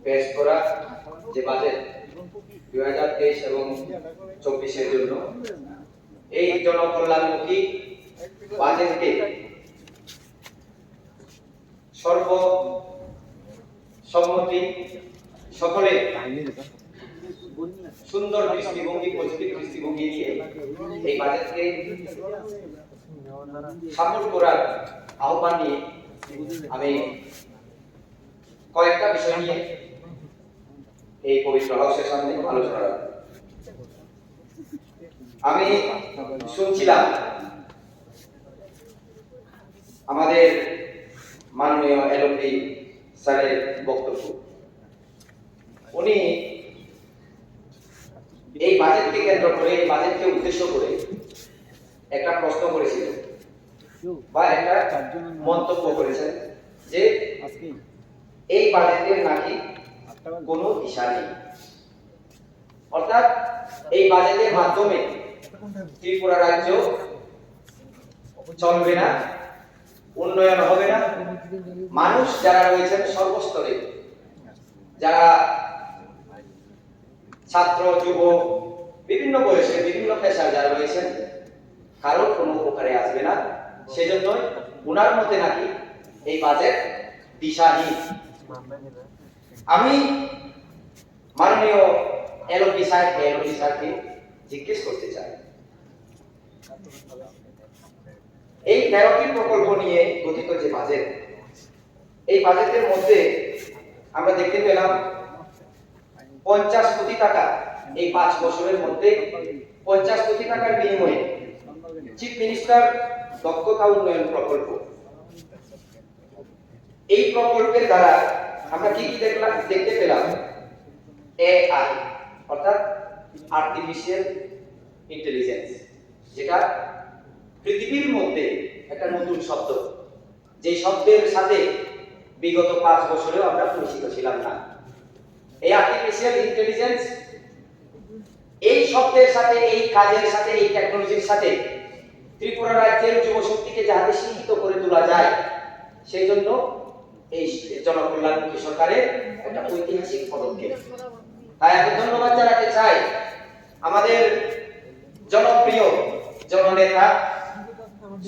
পেশ করা যে বাজেট 2023 এবং 24-এর জন্য এই জনকল্যাণমুখী বাজেটকে সর্বসম্মতি সকলে সুন্দর দৃষ্টিভঙ্গি, পজিটিভ দৃষ্টিভঙ্গি নিয়ে এই বাজেটকে সাপোর্ট করার আহ্বান নিয়ে আমি কয়েকটা বিষয় নিয়ে এই পবিত্র হাউসের সামনে আলোচনা রাখব। আমি শুনছিলাম আমাদের মাননীয় এলপি স্যারের বক্তব্য। উনি এই বাজেটকে কেন্দ্র করে, এই বাজেটকে উদ্দেশ্য করে একটা প্রশ্ন করেছিলেন বা একটা মন্তব্য করেছেন যে এই বাজেটের নাকি কোনো দিশা নেই, অর্থাৎ এই বাজেটের মাধ্যমে ত্রিপুরা রাজ্য চলবে না, উন্নয়ন হবে না। মানুষ যারা রয়েছেন সর্বস্তরে, যারা ছাত্র, যুব, বিভিন্ন বয়সে, বিভিন্ন পেশার যারা রয়েছেন, কারোর কোনো উপকারে আসবে না। সেজন্য ওনার মতে নাকি এই বাজেট দিশাহীন। আমি মাননীয় এলপি স্যারকে জিজ্ঞেস করতে চাই, এই 13টি প্রকল্প নিয়ে গঠিত যে বাজেট, এই বাজেটের মধ্যে আমরা দেখতে পেলাম 50 কোটি টাকা, এই 5 বছরের মধ্যে 50 কোটি টাকার বিনিময়ে চিফ মিনিস্টার দক্ষতা উন্নয়ন প্রকল্প, এই প্রকল্পের দ্বারা আমরা কি কি দেখতে পেলাম? এআই অর্থাৎ আর্টিফিশিয়াল ইন্টেলিজেন্স, যেটা পৃথিবীর মধ্যে একটা নতুন শব্দ, যে শব্দের সাথে বিগত 5 বছরেও আমরা পরিচিত ছিলাম না। এই আর্টিফিশিয়াল ইন্টেলিজেন্স, এই শব্দের সাথে, এই কাজের সাথে, এই টেকনোলজির সাথে ত্রিপুরা রাজ্যের যুবশক্তিকে যাতে শিক্ষিত করে তোলা যায়, সেই জন্য এই জনকল্যাণমুখী সরকারের একটা ঐতিহাসিক পদক্ষেপ। তাই আমি ধন্যবাদ জানাতে চাই আমাদের জনপ্রিয় জননেতা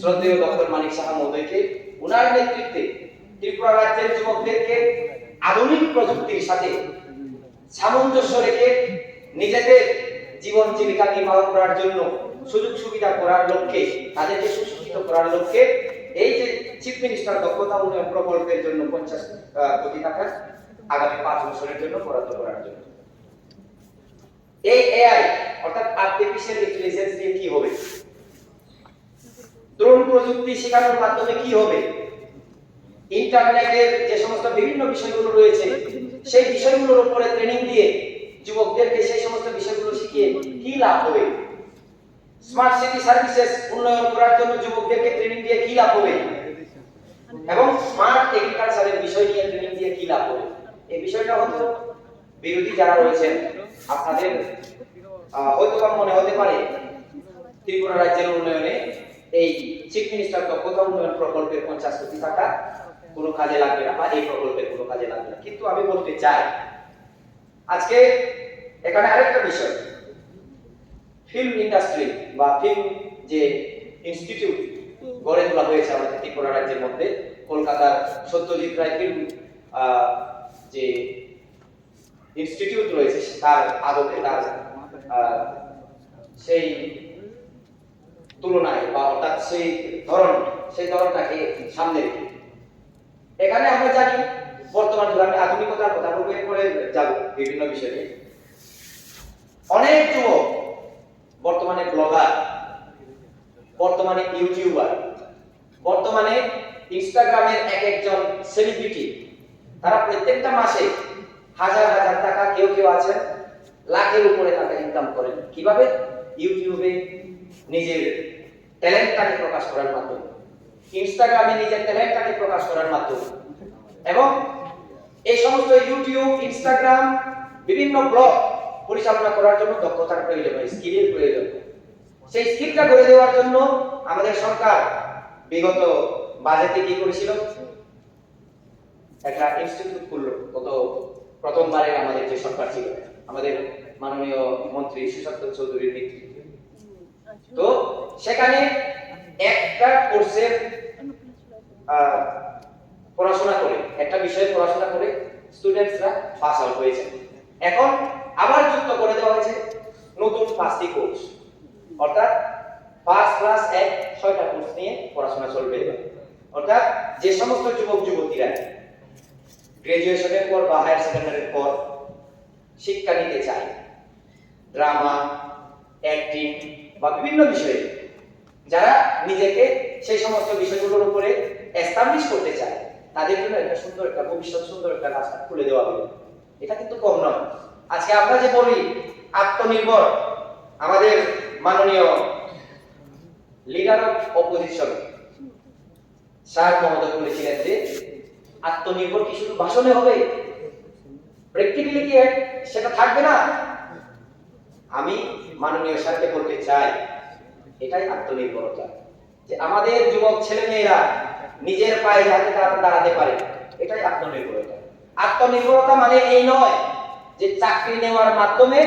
শ্রদ্ধেয় ডক্টর মানিক সাহা মহোদয়কে। ওনার নেতৃত্বে ত্রিপুরা রাজ্যের যুবকদেরকে আধুনিক প্রযুক্তির সাথে সামঞ্জস্য রেখে নিজেদের জীবন জীবিকা নির্বাহ করার জন্য সুযোগ সুবিধা করার লক্ষ্যে, তাদেরকে সুশিক্ষিত করার লক্ষ্যে এই যে চিফ মিনিস্টার দক্ষতা উন্নয়ন প্রকল্পের জন্য 50 কোটি টাকা আগামী 5 বছরের জন্য বরাদ্দ করার জন্য। এই এআই অর্থাৎ আর্টিফিশিয়াল ইন্টেলিজেন্স দিয়ে কি হবে, ড্রোন প্রযুক্তি শেখানোর মাধ্যমে কি হবে, ইন্টারনেটের যে সমস্ত বিভিন্ন বিষয়গুলো রয়েছে সেই বিষয়গুলোর উপরে ট্রেনিং দিয়ে যুবকদেরকে সেই সমস্ত বিষয়গুলো শিখিয়ে কি লাভ হবে, স্মার্ট সিটি সার্ভিসেস উন্নয়ন করার জন্য যুবকদেরকে ট্রেনিং দিয়ে কি লাভ হবে, এবং স্মার্ট এগ্রিকালচারের বিষয় নিয়ে ট্রেনিং দিয়ে কি লাভ হবে। এই বিষয়টা হয়তো বিরোধী যারা রয়েছেন আপনাদের হয়তো মনে হতে পারে ত্রিপুরা রাজ্যের উন্নয়নে এই চিফ মিনিস্টার দক্ষতা উন্নয়ন প্রকল্পের 50 কোটি টাকা কোনো কাজে লাগবে না, বা এই প্রকল্পের কোনো কাজে লাগবে না। কিন্তু আমি বলতে চাই আজকে এখানে আরেকটা বিষয়, ফিল্ম ইন্ডাস্ট্রি বা ফিল্ম যে ইনস্টিটিউট গড়ে তোলা হয়েছে আমাদের ত্রিপুরা রাজ্যের মধ্যে, কলকাতার সত্যজিৎ রায় ফিল্ম যে ইনস্টিটিউট রয়েছে, তার আদতে তার সেই তুলনায় বা অর্থাৎ সেই ধরনটাকে সামনে রেখে এখানে আমরা জানি বর্তমান যুগে, আমি আধুনিকতার কথা বলবো, এরপরে যাব বিভিন্ন বিষয়ে, অনেক যুবক বর্তমানে ব্লগার, বর্তমানে ইউটিউবার, বর্তমানে ইনস্টাগ্রামের এক একজন সেলিব্রিটি, তারা প্রত্যেকটা মাসে হাজার হাজার টাকা, কেউ কেউ আছেন লাখের উপরে টাকা ইনকাম করেন। কিভাবে? ইউটিউবে নিজের ট্যালেন্টটাকে প্রকাশ করার মাধ্যমে, ইনস্টাগ্রামে নিজের ট্যালেন্টটাকে প্রকাশ করার মাধ্যমে, এবং এই সমস্ত ইউটিউব, ইনস্টাগ্রাম, বিভিন্ন ব্লগ পরিচালনা করার জন্য দক্ষতার প্রয়োজন হয়, স্কিলের প্রয়োজন। সেই স্কিলটা গড়ে দেওয়ার জন্য আমাদের সরকার বিগত বাজেটে কি করেছিল? একটা ইনস্টিটিউট খুললো গত প্রথমবারের আমাদের যে সরকার ছিল, আমাদের মাননীয় মন্ত্রী সুশান্ত চৌধুরীর নেতৃত্বে। তো সেখানে একটা কোর্সের পড়াশোনা করে, একটা বিষয়ে পড়াশোনা করে স্টুডেন্টসরা পাস আউট হয়েছে। এখন আবার যুক্ত করে দেওয়া হয়েছে নতুন 5টি কোর্স, অর্থাৎ 5+1 6টা কোর্স নিয়ে পড়াশোনা চলবে। অর্থাৎ যে সমস্ত যুবক যুবতীরা গ্রাজুয়েশনের পর বা হায়ার সেকেন্ডারির পর শিক্ষা নিতে চায়, ড্রামা, অ্যাক্টিং বা বিভিন্ন বিষয়ে যারা নিজেকে সেই সমস্ত বিষয়গুলোর উপরে এস্টাবলিশ করতে চায়, তাদের জন্য একটা সুন্দর একটা ভবিষ্যৎ, সুন্দর একটা রাস্তা খুলে দেওয়া হবে। এটা কিন্তু কম নয়। আজকে আমরা যে বলি আত্মনির্ভর, আমাদের মাননীয় লিডার অফ অপোজিশন স্যার মহোদয় বলেছিলেন যে আত্মনির্ভর কি শুধু ভাষণে হবে, প্র্যাকটিক্যালি কি সেটা থাকবে না। আমি মাননীয় স্যারকে বলতে চাই, এটাই আত্মনির্ভরতা, যে আমাদের যুবক ছেলে মেয়েরা নিজের পায়ে যাতে দাঁড়াতে পারে, এটাই আত্মনির্ভরতা। আত্মনির্ভরতা মানে এই নয় যে চাকরি নেওয়ার মাধ্যমে,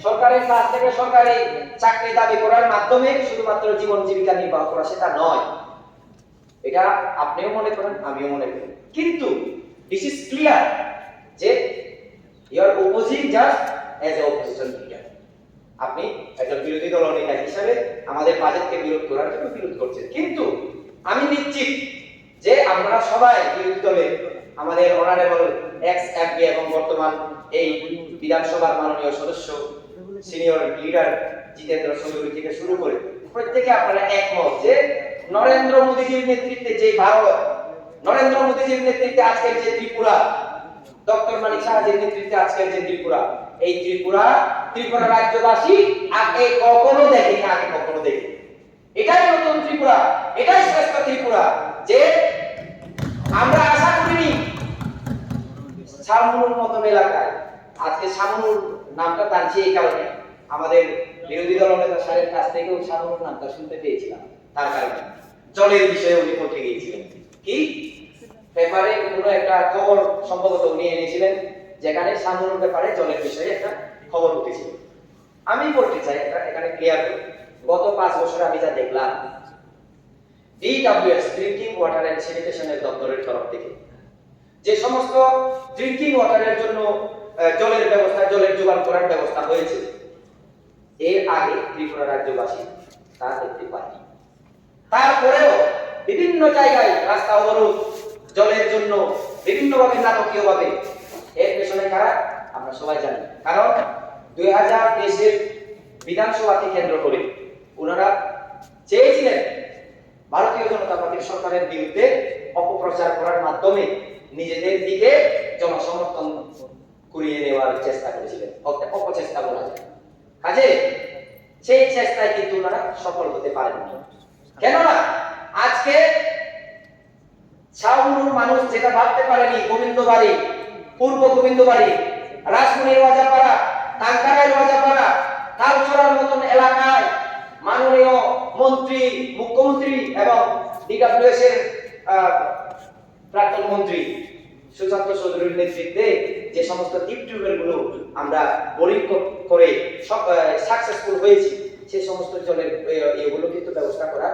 সরকারের কাছ থেকে সরকারি চাকরি দাবি করার মাধ্যমে শুধুমাত্র জীবন জীবিকা নির্বাহ করা, সেটা নয়। এটা আপনিও মনে করেন, আমিও মনে করি, কিন্তু দিস ইজ ক্লিয়ার যে you are opposing just as a opposition leader. আপনি একজন বিরোধী দল নেতা হিসেবে আমাদের বাজেটকে বিরোধ করার জন্য বিরোধ করছেন, কিন্তু আমি নিশ্চিত যে আমরা সবাই বিরোধী দলে, আমাদের অনারেবল এক্স এমপি এবং বর্তমান এই বিধানসভার মাননীয় সদস্য সিনিয়র লিডার জিতেন্দ্র চৌধুরী থেকে শুরু করে প্রত্যেকে আপনারা একমত যে নরেন্দ্র মোদীজির নেতৃত্বে যে ভারত, নরেন্দ্র মোদীজির নেতৃত্বে আজকের যে ত্রিপুরা, ডক্টর মানিক সাহাজির নেতৃত্বে আজকের যে ত্রিপুরা, এই ত্রিপুরা রাজ্যবাসী আগে কখনো দেখেনি, আগে কখনো দেখেনি। এটাই নতুন ত্রিপুরা, এটাই শ্রেষ্ঠ ত্রিপুরা, যে আমরা আশা করিনি শামনুর মতন এলাকায়। আজকে শামনুর নামটা টানছি এই কারণে, আমাদের বিরোধী দল নেতা স্যারের কাছ থেকেও শামনুর নামটা শুনতে পেয়েছিলাম, তার কারণে জলের বিষয়ে উনি পড়তে গিয়েছিলেন, কি পেপারে কোনো একটা খবর সম্ভবত উনি এনেছিলেন, যেখানে শামনুর ব্যাপারে জলের বিষয়ে একটা খবর উঠেছিল। আমি বলতে চাই এখানে ক্লিয়ার করি, গত 5 বছরে আমি যা দেখলাম, DWS ড্রিঙ্কিং ওয়াটার এন্ড স্যানিটেশনের দপ্তরের তরফ থেকে যে সমস্ত ড্রিঙ্কিং ওয়াটারের জন্য জলের ব্যবস্থা, জলের যোগান করার ব্যবস্থা হয়েছে, এর আগে ত্রিপুরা রাজ্যবাসী তা দেখতে পায়নি। তারপরেও বিভিন্ন জায়গায় রাস্তা অবরোধ জলের জন্য বিভিন্নভাবে, নাটকীয়ভাবে। এর পেছনে কারা আমরা সবাই জানি, কারণ 2023 বিধানসভাকে কেন্দ্র করে ওনারা চেয়েছিলেন ভারতীয় জনতা পার্টির সরকারের বিরুদ্ধে অপপ্রচার করার মাধ্যমে নিজেদের দিকে জনসমর্থন কুড়িয়ে নেওয়ার চেষ্টা করেছিলেন, অপচেষ্টা বলা যায়। কাজে সেই চেষ্টায় কিন্তু ওনারা সফল হতে পারেননি। কেননা আজকে শাহপুরের মানুষ যেটা ভাবতে পারেনি, গোবিন্দবাড়ি, পূর্ব গোবিন্দবাড়ি, রাজমণির ওয়াজাপাড়া, টাঙ্কারের ওয়াজাপাড়া, তালচড়ার মতন এলাকায় মাননীয় মন্ত্রী, মুখ্যমন্ত্রী এবং DWS এর প্রাক্তন মন্ত্রী সুশান্ত চৌধুরীর নেতৃত্বে যে সমস্ত ডিপ টিউবওয়েল গুলো আমরা বোরিং করে সাকসেসফুল হয়েছি, সেই সমস্ত জলের এগুলো কিন্তু ব্যবস্থা করা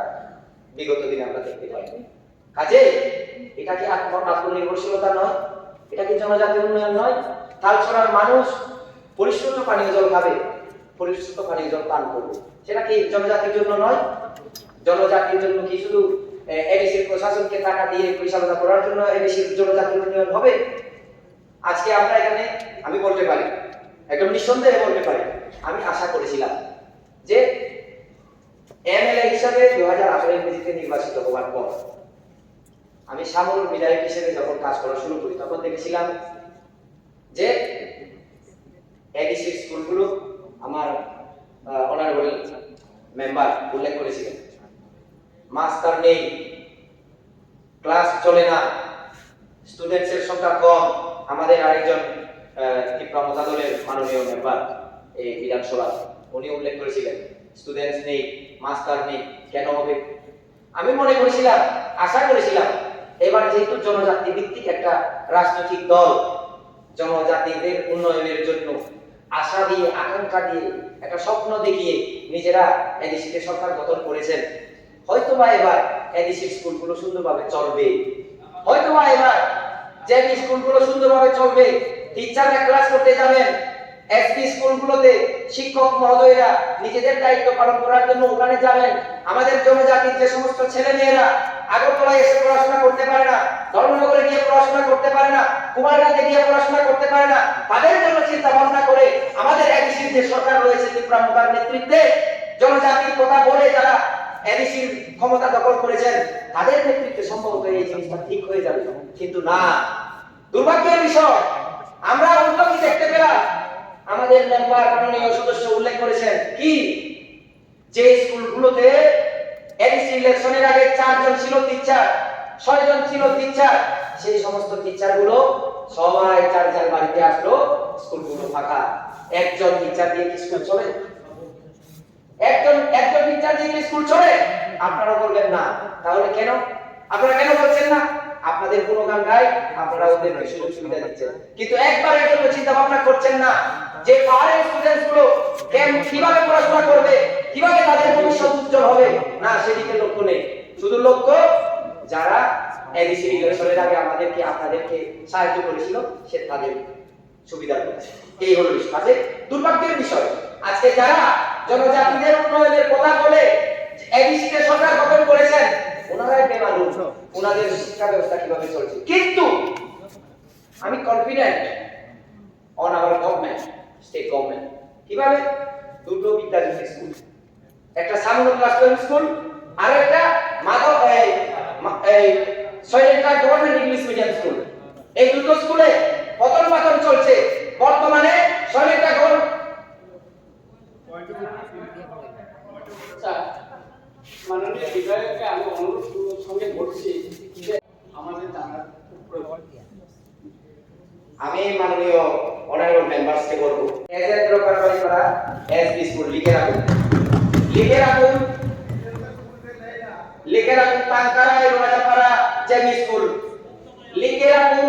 বিগত দিনে আমরা দেখতে পাই। কাজে এটা কি আত্মনির্ভরশীলতা নয়? এটা কি জনজাতির উন্নয়ন নয়? তালছড়ার মানুষ পরিশুদ্ধ পানীয় জল খাবে, পরিশুদ্ধ পানীয় জল পান করবে, সেটা কি জনজাতির জন্য নয়? জনজাতির জন্য কি শুধু এডিসির প্রশাসনকে টাকা দিয়ে পরিচালনা করার জন্য এডিসির জনজাতির উন্নয়ন হবে? আজকে আমরা এখানে, আমি বলতে পারি, একদম নিঃসন্দেহে বলতে পারি, আমি আশা করেছিলাম যে এমএলএ হিসাবে 2018 ইংরেজিতে নির্বাচিত হওয়ার পর আমি শামনুর বিধায়ক হিসেবে যখন কাজ করা শুরু করি, তখন দেখেছিলাম যে এডিসি স্কুলগুলো, আমার অনারেবল মেম্বার উল্লেখ করেছিলেন, মাস্টার নেই, ক্লাস চলে না, স্টুডেন্টসের সংখ্যা কম। আমাদের আরেকজন ত্রিপুরা দলের মাননীয় মেম্বার এই বিধানসভা, উনি উল্লেখ করেছিলেন স্টুডেন্টস নেই, মাস্টার নেই, কেন হবে? আমি মনে করেছিলাম, আশা করেছিলাম, এবার যেহেতু জনজাতি ভিত্তিক একটা রাজনৈতিক দল, জনজাতি জনজাতিদের উন্নয়নের জন্য আশা দিয়ে, আকাঙ্ক্ষা দিয়ে, একটা স্বপ্ন দেখিয়ে নিজেরা এডিসিতে সরকার গঠন করেছেন। হয়তোবা এবার এডিসির স্কুলগুলো সুন্দরভাবে চলবে, হয়তোবা এবার জেবি স্কুলগুলো সুন্দরভাবে চলবে, টিচাররা ক্লাস করতে যাবেন, এসপি স্কুলগুলোতে শিক্ষক মহোদয়রা নিজেদের দায়িত্ব পালন করার জন্য ওখানে যাবেন। আমাদের জনজাতির যে সমস্ত ছেলে মেয়েরা আগরতলায় এসে পড়াশোনা করতে পারে না, ধর্মনগরে গিয়ে পড়াশোনা করতে পারে না, কুমারঘাটে গিয়ে পড়াশোনা করতে পারে না, তাদের জন্য চিন্তা ভাবনা করে আমাদের এডিসির যে সরকার রয়েছে ত্রিপুরা মোতার নেতৃত্বে, জনজাতির কথা বলে যারা এডিসির ক্ষমতা দখল করেছেন তাদের নেতৃত্বে সম্ভবত এই জিনিসটা ঠিক হয়ে যাবে। কিন্তু না, দুর্ভাগ্যের বিষয় আমরা উল্টো কি দেখতে পেলাম। আমাদের মেম্বার মাননীয় সদস্য উল্লেখ করেছেন কি, যে স্কুলগুলোতে এডিসি ইলেকশনের আগে 4 জন ছিল টিচার, 6 জন ছিল টিচার, সেই সমস্ত টিচার গুলো সবাই যার যার বাড়িতে আসলো, স্কুলগুলো ফাঁকা। একজন টিচার দিয়ে কি স্কুল চলে? একজন টিচার দিয়ে কি স্কুল চলে? আপনারা বলবেন না। তাহলে কেন? আপনারা কেন বলছেন না? আপনাদের গুণগান গাই, আপনারা ওদের সুযোগ সুবিধা দিচ্ছেন, কিন্তু একবারের জন্য চিন্তা ভাবনা করছেন না যে পাহাড়ের স্টুডেন্টস গুলো কিভাবে পড়াশোনা করবে, কিভাবে তাদের ভবিষ্যৎ উজ্জ্বল হবে। না, সেদিকে লক্ষ্য নেই। শুধু লক্ষ্য যারা এডিসি ইলেকশনের আগে আমাদেরকে আপনাদেরকে সাহায্য করেছিল সে তাদের সুবিধার করছে। এই হলো বিষয়। আজকে দুর্ভাগ্যের বিষয়, আজকে যারা জনজাতিদের উন্নয়নের কথা বলে এডিসিতে সরকার গঠন করেছেন ওনারাই বেমালুম ওনাদের শিক্ষা ব্যবস্থা কিভাবে চলছে। কিন্তু আমি confident on our government, state government. কিভাবে? দুটো বিদ্যাজ্যোতি স্কুল, একটা সামুদ্র ক্লাস 12 স্কুল আর একটা সৈলেন্দ্রা গভর্নমেন্ট ইংলিশ মিডিয়াম স্কুল। এই দুটো স্কুলে পতন পাতন চলছে। বর্তমানে সৈলেন্দ্রা মাননীয় বিধায়ককে আমি অনুরোধ সঙ্গে করছি যে আমাদের জানার আমি মাননীয় অনারেবল মেম্বারসকে বলবো এজেন্ট রোকারবাড়ি করা এসবি স্কুল লিখে রাখুন, লিখে রাখুন, লিখে রাখুন। টাঙ্কারায় রাজাপাড়া জেবি স্কুল লিখে রাখুন।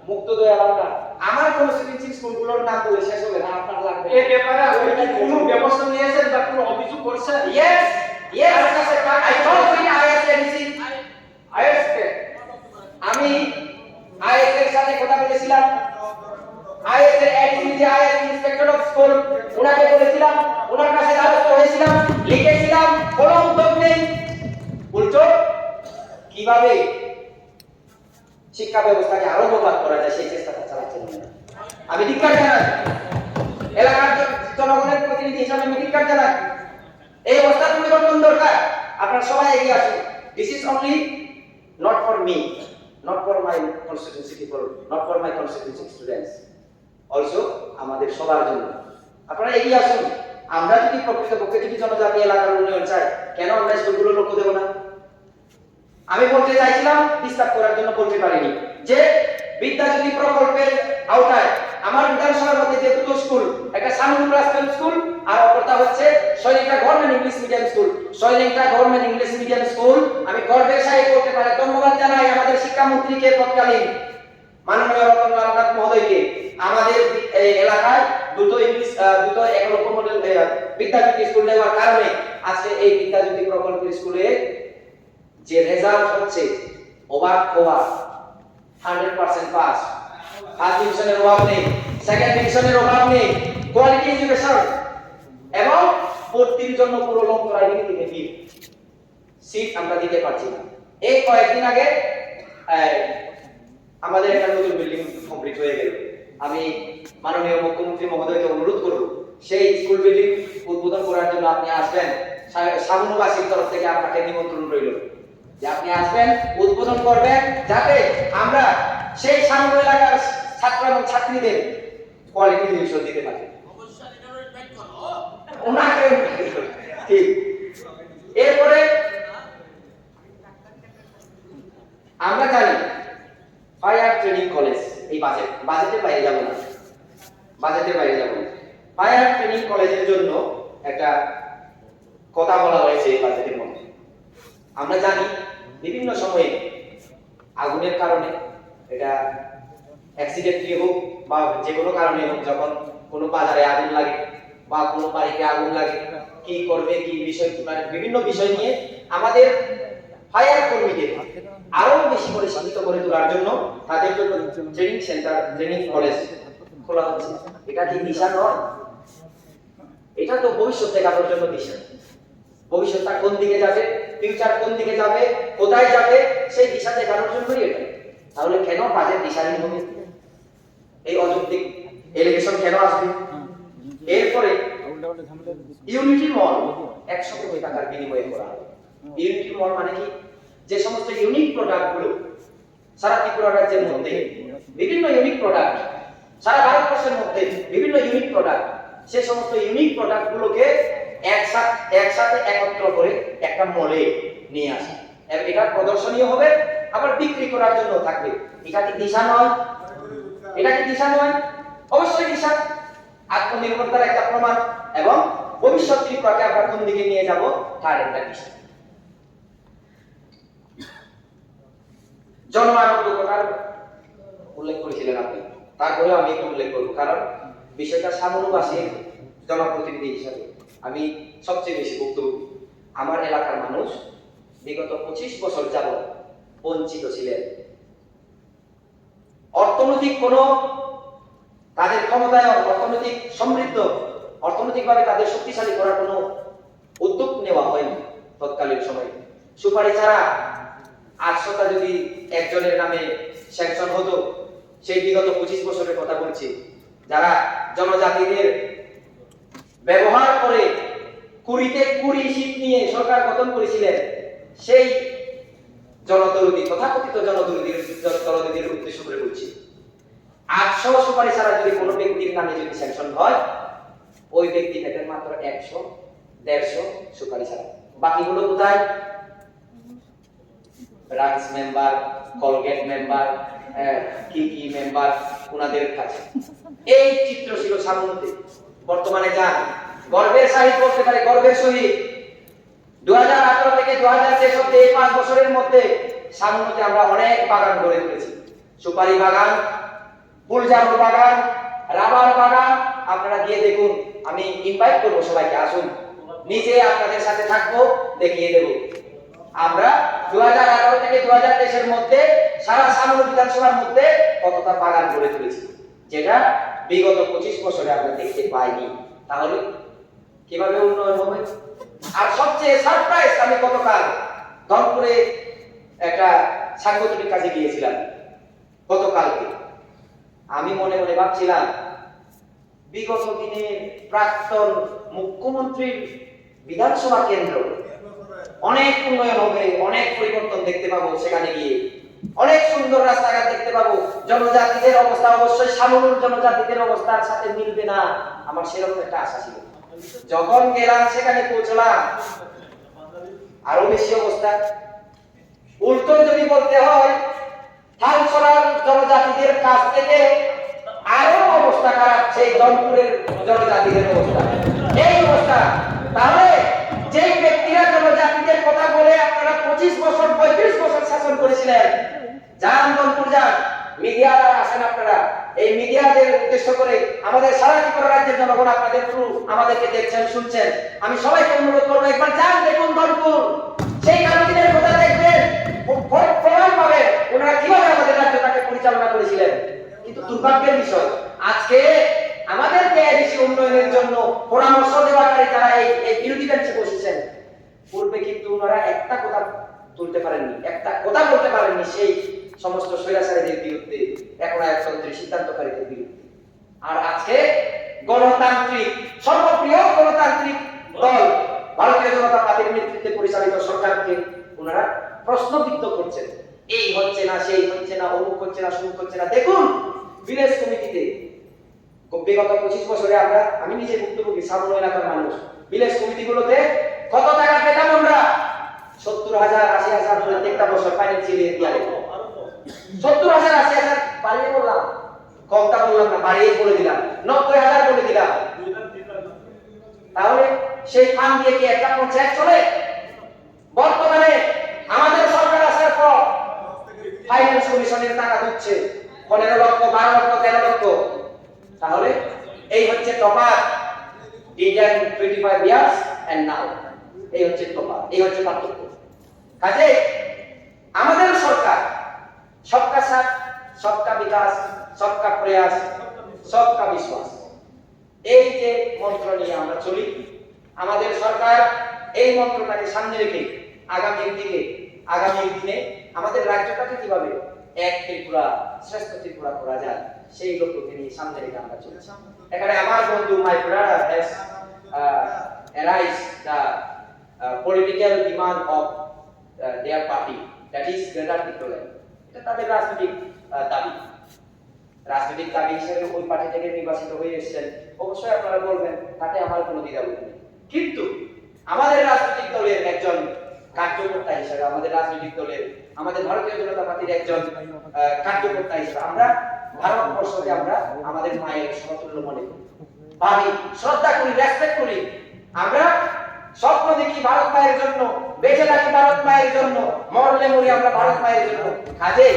মুক্তদয়া আলাদা আমার কনস্টিটিউয়েন্সি স্কুলগুলোর নাম বলে শেষ হবে না, আপনার লাগবে। এই ব্যাপারে আপনি কি কোনো ব্যবস্থা নিয়েছেন বা কোনো অভিযোগ করছেন? Yes yes, I told in ISADC ISK আমি আইএস এর সাথে কথা বলেছিলাম। আইএস এর এডিসি যে আইএস ইন্সপেক্টর অফ স্কুল ওনাকে বলেছিলাম, ওনার কাছে দ্বারস্থ হয়েছিলাম, লিখেছিলাম, কোনো উদ্যোগ নেই। উল্টো কিভাবে শিক্ষা ব্যবস্থাকে আরো বরবাদ করা যায় সেই চেষ্টাটা চালাচ্ছেন। আমি ধিক্কার জানাই, এলাকার জনগণের প্রতিনিধি হিসাবে আমি ধিক্কার জানাই। এই অবস্থা পরিবর্তন দরকার। আপনারা সবাই এগিয়ে আসুন। This is only not for me, not for my constituency people, not for my constituency students, also আমাদের সবার জন্য। আপনারা এগিয়ে আসুন। আমরা যদি প্রকৃতপক্ষে যদি জনজাতি এলাকার উন্নয়ন চাই, কেন আমরা স্কুলগুলো লক্ষ্য দেব না? আমি বলতে চাইছিলাম, ডিস্টার্ব করার জন্য বলতে পারিনি, যে বিদ্যাজ্যোতি প্রকল্পের আওতায় আমার বিধানসভার মধ্যে যে দুটো স্কুল, একটা সামুদ্র ক্লাস 12 স্কুল আর অপরটা হচ্ছে Sailendra government English medium school. Sailendra government English medium school আমি গর্বের সাথে বলতে পারি, ধন্যবাদ জানাই আমাদের শিক্ষামন্ত্রীকে, তৎকালীন মাননীয় রতনলাল নাথ মহোদয়কে। আমাদের এই এলাকায় দুটো একরকম মডেল বিদ্যাজ্যোতি স্কুল দেওয়ার কারণে আজকে এই বিদ্যাজ্যোতি প্রকল্পের স্কুলে যে রেজাল্ট হচ্ছে অবাক হওয়া, 100% পাস, ফার্স্ট ডিভিশনের অভাব নেই, সেকেন্ড ডিভিশনের অভাব নেই, কোয়ালিটি এডুকেশন এবং ভর্তির জন্য পুরো লঙ্কা রাজনীতি থেকে ফি সিট আমরা দিতে পারছি না। এই কয়েকদিন আগে আমাদের একটা নতুন বিল্ডিং কমপ্লিট হয়ে গেল। আমি মাননীয় মুখ্যমন্ত্রী মহোদয়কে অনুরোধ করব সেই স্কুল বিল্ডিং উদ্বোধন করার জন্য আপনি আসবেন। সামুবাসীর তরফ থেকে আপনাকে নিমন্ত্রণ রইল যে আপনি আসবেন, উদ্বোধন করবেন, যাতে আমরা সেই সামনে এলাকার ছাত্র এবং ছাত্রীদের কোয়ালিটি এডুকেশন দিতে পারি। ওনাকে ঠিক। এরপরে আমরা জানি ফায়ার ট্রেনিং কলেজ, এই বাজেটের বাইরে যাব না, বাজেটের বাইরে যাব না। ফায়ার ট্রেনিং কলেজের জন্য একটা কথা বলা হয়েছে এই বাজেটের মধ্যে। আমরা জানি বিভিন্ন সময়ে আগুনের কারণে এটা অ্যাক্সিডেন্টলি হোক বা যে কোনো কারণে হোক, যখন কোনো বাজারে আগুন লাগে বা কোনো বাড়িতে আগুন লাগে, কি করবে, কি বিষয়, মানে বিভিন্ন বিষয় নিয়ে আমাদের ফায়ার কর্মীদের আরো বেশি করে শিক্ষিত করে তোলার জন্য তাদের জন্য ট্রেনিং সেন্টার, ট্রেনিং কলেজ খোলা হচ্ছে। এটা কি দিশা নয়? এটা তো ভবিষ্যৎ দেখানোর জন্য দিশা। ভবিষ্যৎটা কোন দিকে যাবে, ফিউচার কোন দিকে যাবে, কোথায় যাবে, সেই দিশা দেখানোর জন্যই এটা। তাহলে কেন বাজেট দিশাহীন হবে? এই অযৌক্তিক এলিগেশন কেন আসবে? এরপরে ইউনিটি মল 100 কোটি টাকার বিনিময়ে করা হবে। ইউনিটি মল মানে কি? যে সমস্ত ইউনিক প্রোডাক্টগুলো সারা ত্রিপুরা রাজ্যের মধ্যে বিভিন্ন ইউনিক প্রোডাক্ট, সারা ভারতবর্ষের মধ্যে বিভিন্ন ইউনিক প্রোডাক্ট, সেই সমস্ত ইউনিক প্রোডাক্টগুলোকে একসাথে একত্র করে একটা মলে নিয়ে আসে। এটা প্রদর্শনীয় হবে, আবার বিক্রি করার জন্য থাকবে। এটা কি দিশা নয়? এটা কি দিশা নয়? অবশ্যই দিশা। আত্মনির্ভরতার একটা প্রমাণ এবং ভবিষ্যৎ ত্রিপুরাকে আমরা কোন দিকে নিয়ে যাব তার একটা দিশা। জনআরোগ্যতার উল্লেখ করেছিলেন আপনি, তারপরেও আমি একটু উল্লেখ করবো, কারণ বিষয়টা সামনুবাসীর জনপ্রতিনিধি হিসাবে আমি সবচেয়ে বেশি বক্তব্য। আমার এলাকার মানুষ বিগত 25 বছর যাবত বঞ্চিত ছিলেন। অর্থনৈতিক কোনো তাদের ক্ষমতায়, অর্থনৈতিক সমৃদ্ধ, অর্থনৈতিকভাবে তাদের শক্তিশালী করার কোনো উদ্যোগ নেওয়া হয়নি তৎকালীন সময়ে। সুপারি ছাড়া 800টা যদি একজনের নামে স্যাংশন হতো, সেই বিগত 25 বছরের কথা বলছি, যারা জনজাতিদের ব্যবহার করে কুড়িতে কুড়ি সিট নিয়ে সরকার গঠন করেছিলেন, সেই জনদরদি, তথাকথিত জনদরদিদের উদ্দেশ্য করে বলছি, 800 সুপারি ছাড়া যদি কোনো ব্যক্তির নামে যদি স্যাংশন হয়, ওই ব্যক্তি পেতেন মাত্র 100, 150 সুপারি ছাড়া। বাকিগুলো কোথায়? ব্রাঞ্চ মেম্বার, কলগেট মেম্বার, কি মেম্বার, ওনাদের কাছে। এই চিত্র ছিল সামনে। বর্তমানে যান, গর্বের সহিত বলতে পারে, গর্বের সহিত 2018 থেকে 2023 অবধি এই 5 বছরের মধ্যে সামনে আমরা অনেক বাগান গড়ে তুলেছি। সুপারি বাগান, ফুলজামুন বাগান, রাবার বাগান। আপনারা গিয়ে দেখুন, আমি ইনভাইট করবো সবাইকে, আসুন, নিজে আপনাদের সাথে থাকবো, দেখিয়ে দেব। আমরা 2018 থেকে 2023 এর মধ্যে সারা সামনে বিধানসভার মধ্যে কতটা বাগান গড়ে তুলেছি, যেটা বিগত 25 বছরে আমরা দেখতে পাইনি। তাহলে কিভাবে উন্নয়ন হবে? আর সবচেয়ে সারপ্রাইজ, আমি গতকাল ধনপুরে একটা সাংগঠনিক কাজে গিয়েছিলাম গতকালকে। আমি মনে মনে ভাবছিলাম, বিগত দিনে প্রাক্তন মুখ্যমন্ত্রীর বিধানসভা কেন্দ্র, অনেক উন্নয়ন হবে, অনেক পরিবর্তন দেখতে পাবো সেখানে গিয়ে, অনেক সুন্দর রাস্তাঘাট দেখতে পাবো। জনজাতিদের অবস্থা অবশ্যই সামনের জনজাতিদের অবস্থার সাথে মিলবে না, আমার সেরকম একটা আশা ছিল। যখন গেলাম, সেখানে পৌঁছলাম, আরো বেশি অবস্থা উল্টো। যদি বলতে হয়, থালছড়ার জনজাতিদের কাছ থেকে আরো অবস্থা খারাপ সেই ধনপুরের জনজাতিদের অবস্থা। এই অবস্থা। তাহলে যেই ব্যক্তিরা জনজাতিদের কথা বলে আপনারা 25 বছর 35 বছর শাসন করেছিলেন, যান ধনপুর যান, মিডিয়ারা আসেন আপনারা, এই মিডিয়াদের উদ্দেশ্য করে আমাদের সারা ত্রিপুরা রাজ্যের জনগণ আপনাদের থ্রু আমাদেরকে দেখছেন, শুনছেন। আমি সবাইকে অনুরোধ করবো, একবার যান, দেখুন ধনপুর, সেই কারণের কথা দেখবেন, প্রমাণ পাবেন ওনারা কিভাবে আমাদের রাজ্যটাকে পরিচালনা করেছিলেন। কিন্তু দুর্ভাগ্যের বিষয়, আজকে আমাদেরকে বেশি উন্নয়নের জন্য পরামর্শ দেওয়াকারী যারা এই বিরোধী বেঞ্চে বসেছেন, পূর্বে কিন্তু ওনারা একটা কথা তুলতে পারেননি, একটা কথা বলতে পারেননি সেই সমস্ত স্বৈরাচারীদের বিরুদ্ধে, একনায়কতন্ত্রের সিদ্ধান্তকারীদের বিরুদ্ধে। আর আজকে গণতান্ত্রিক, সর্বপ্রিয় গণতান্ত্রিক দল ভারতীয় জনতা পার্টির নেতৃত্বে পরিচালিত সরকারকে ওনারা প্রশ্নবিদ্ধ করছেন। এই হচ্ছে না, সেই হচ্ছে না, অমুক হচ্ছে না, সুমুক হচ্ছে না। দেখুন ভিলেজ কমিটিতে বিগত 25 বছরে আমি নিজে ভুক্তভোগী, সামনে এলাকার মানুষ, ভিলেজ কমিটিগুলোতে কত টাকা পেতাম আমরা? 70,000, 80,000 প্রত্যেকটা বছর ফাইন্যান্সিয়াল ইয়ারে। 70,000, 80,000 বাড়িয়ে বললাম, কমটা বললাম না, বাড়িয়ে বলে দিলাম, 90,000 বলে দিলাম। তাহলে সেই ফান্ড দিয়ে কি একটা পঞ্চায়েত চলে? বর্তমানে আমাদের সরকার আসার পর ফাইন্যান্স কমিশনের টাকা দিচ্ছে, 15 লক্ষ, 12 লক্ষ, 13 লক্ষ, তাহলে এই হচ্ছে topper did 25 years and now. এই হচ্ছে টপার, এই হচ্ছে পার্থক্য। কাজে আমাদের সরকার সবকা সাথ, সবকা বিকাশ, সবকা প্রয়াস, সবকা বিশ্বাস, এই যে মন্ত্র নিয়ে আমরা চলি, আমাদের সরকার এই মন্ত্রটাকে সামনে রেখে আগামী দিনে আমাদের রাজ্যটাকে কিভাবে এক ত্রিপুরা, শ্রেষ্ঠ ত্রিপুরা করা যায়, সেই লক্ষ্যকে নিয়ে সামনে রেখে আমরা চলছি। এখানে আমার বন্ধু my brother has arise the political demand of their party, that is Greater Tirupura। এটা তাদের রাজনৈতিক দাবি হিসেবে ওই পার্টি থেকে নির্বাচিত হয়ে এসেছেন। অবশ্যই আপনারা বলবেন, তাতে আমার কোনো দ্বিধাবোধ নেই। কিন্তু আমাদের রাজনৈতিক দলের একজন কার্যকর্তা হিসেবে, আমাদের ভারতীয় জনতা পার্টির একজন কার্যকর্তা হিসেবে আমরা ভারতবর্ষকে আমরা আমাদের মায়ের সমতুল্য মনে করি, ভাবি, শ্রদ্ধা করি, রেসপেক্ট করি। আমরা স্বপ্ন দেখি ভারত মায়ের জন্য, বেঁচে থাকি ভারত মায়ের জন্য, মরলে মরি আমরা ভারত মায়ের জন্য। কাজে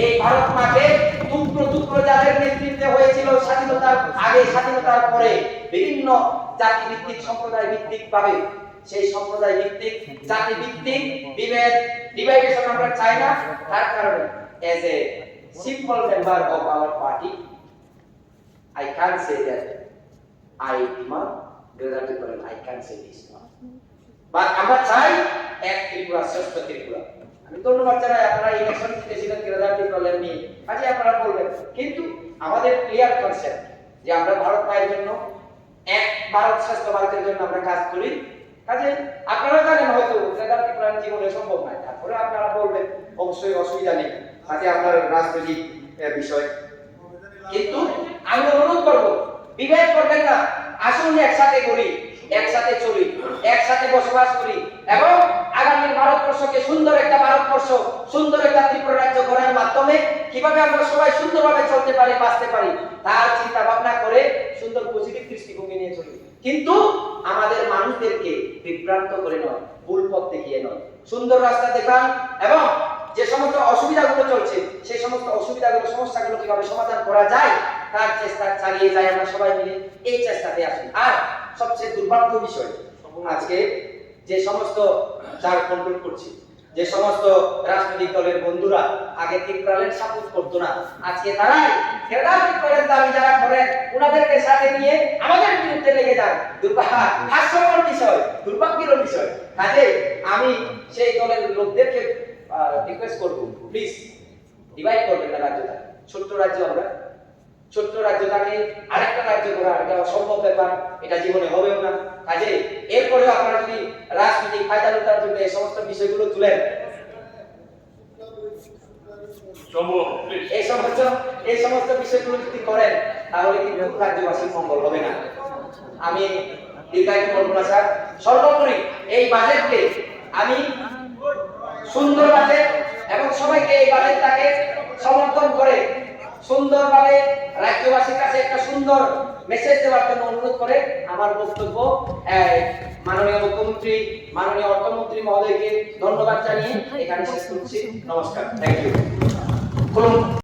এই ভারত মাকে টুকরো টুকরো যাদের নেতৃত্বে হয়েছিল স্বাধীনতার আগে, স্বাধীনতার পরে, বিভিন্ন জাতি ভিত্তিক, সম্প্রদায় ভিত্তিক ভাবে, সেই সম্প্রদায় ভিত্তিক, জাতি ভিত্তিক ডিভাইডেশন আমরা চাই না। তার কারণে as a simple member of our party, I can't say that I demand Greater Tirupura, I can't say this one, but আমরা চাই এক ত্রিপুরা, শ্রেষ্ঠ ত্রিপুরা। আমি ধন্যবাদ জানাই, আপনারা ইলেকশন জিতেছিলেন Greater Tirupura নিয়ে, কাজে আপনারা বলবেন, কিন্তু আমাদের ক্লিয়ার কনসেপ্ট যে আমরা ভারত মায়ের জন্য, এক ভারত শ্রেষ্ঠ ভারতের জন্য আমরা কাজ করি। কাজে আপনারা জানেন হয়তো Greater Tirupura জীবনে সম্ভব নয়, তারপরে আপনারা বলবেন, অবশ্যই অসুবিধা নেই, কাজে আপনার রাজনৈতিক বিষয়। কিন্তু আমি অনুরোধ করব, বিভেদ করবেন না, আসুন একসাথে করি, একসাথে চলি, একসাথে বসবাস করি এবং আগামী ভারতবর্ষকে সুন্দর একটা ভারতবর্ষ, সুন্দর একটা ত্রিপুরা রাজ্য গড়ার মাধ্যমে কিভাবে আমরা সবাই সুন্দরভাবে চলতে পারি, বাঁচতে পারি, তার চিন্তা ভাবনা করে সুন্দর পজিটিভ দৃষ্টিভঙ্গি নিয়ে চলি। কিন্তু আমাদের মানুষদেরকে বিভ্রান্ত করে নয়, ভুল পথ দেখিয়ে নয়, সুন্দর রাস্তা দেখান এবং যে সমস্ত অসুবিধাগুলো চলছে, সেই সমস্ত অসুবিধাগুলো, সমস্যাগুলো কিভাবে সমাধান করা যায় তার চেষ্টা চালিয়ে যাই আমরা সবাই মিলে, এই চেষ্টাতে আসুন। আর সবচেয়ে দুর্ভাগ্য বিষয়, আজকে যে সমস্ত যার কন্ট্রোল করছে, যে সমস্ত রাজনৈতিক দলের বন্ধুরা আগে ত্রিপুরাল্যান্ড সাপোর্ট করতো না, আজকে তারাই Greater Tirupura দাবি যারা করেন, ওনাদেরকে সাথে নিয়ে আমাদের বিরুদ্ধে লেগে যান। হাস্যকর বিষয়, দুর্ভাগ্যের বিষয়। কাজে আমি সেই দলের লোকদেরকে রিকোয়েস্ট করব, প্লিজ ডিভাইড করবেন না রাজ্যটা। ছোট্ট রাজ্য আমরা, ছোট্ট রাজ্যটাকে আরেকটা রাজ্য করা এটা অসম্ভব ব্যাপার, এটা জীবনে হবেও না। কাজে এরপরেও আপনারা যদি রাজনৈতিক ফায়দা লুটার জন্য এই সমস্ত বিষয়গুলো তুলেন, এই সমস্ত বিষয়গুলো যদি করেন, তাহলে কিন্তু রাজ্যবাসীর মঙ্গল হবে না। আমি দীর্ঘায়িত করব না স্যার, সর্বোপরি এই বাজেটকে আমি সুন্দর বাজেট এবং সবাইকে এই বাজেটটাকে সমর্থন করে সুন্দরভাবে রাজ্যবাসীর কাছে একটা সুন্দর মেসেজ দেওয়ার জন্য অনুরোধ করে আমার বক্তব্য মাননীয় মুখ্যমন্ত্রী, মাননীয় অর্থমন্ত্রী মহোদয়কে ধন্যবাদ জানিয়ে এখানে শেষ করছি। নমস্কার, থ্যাংক ইউ।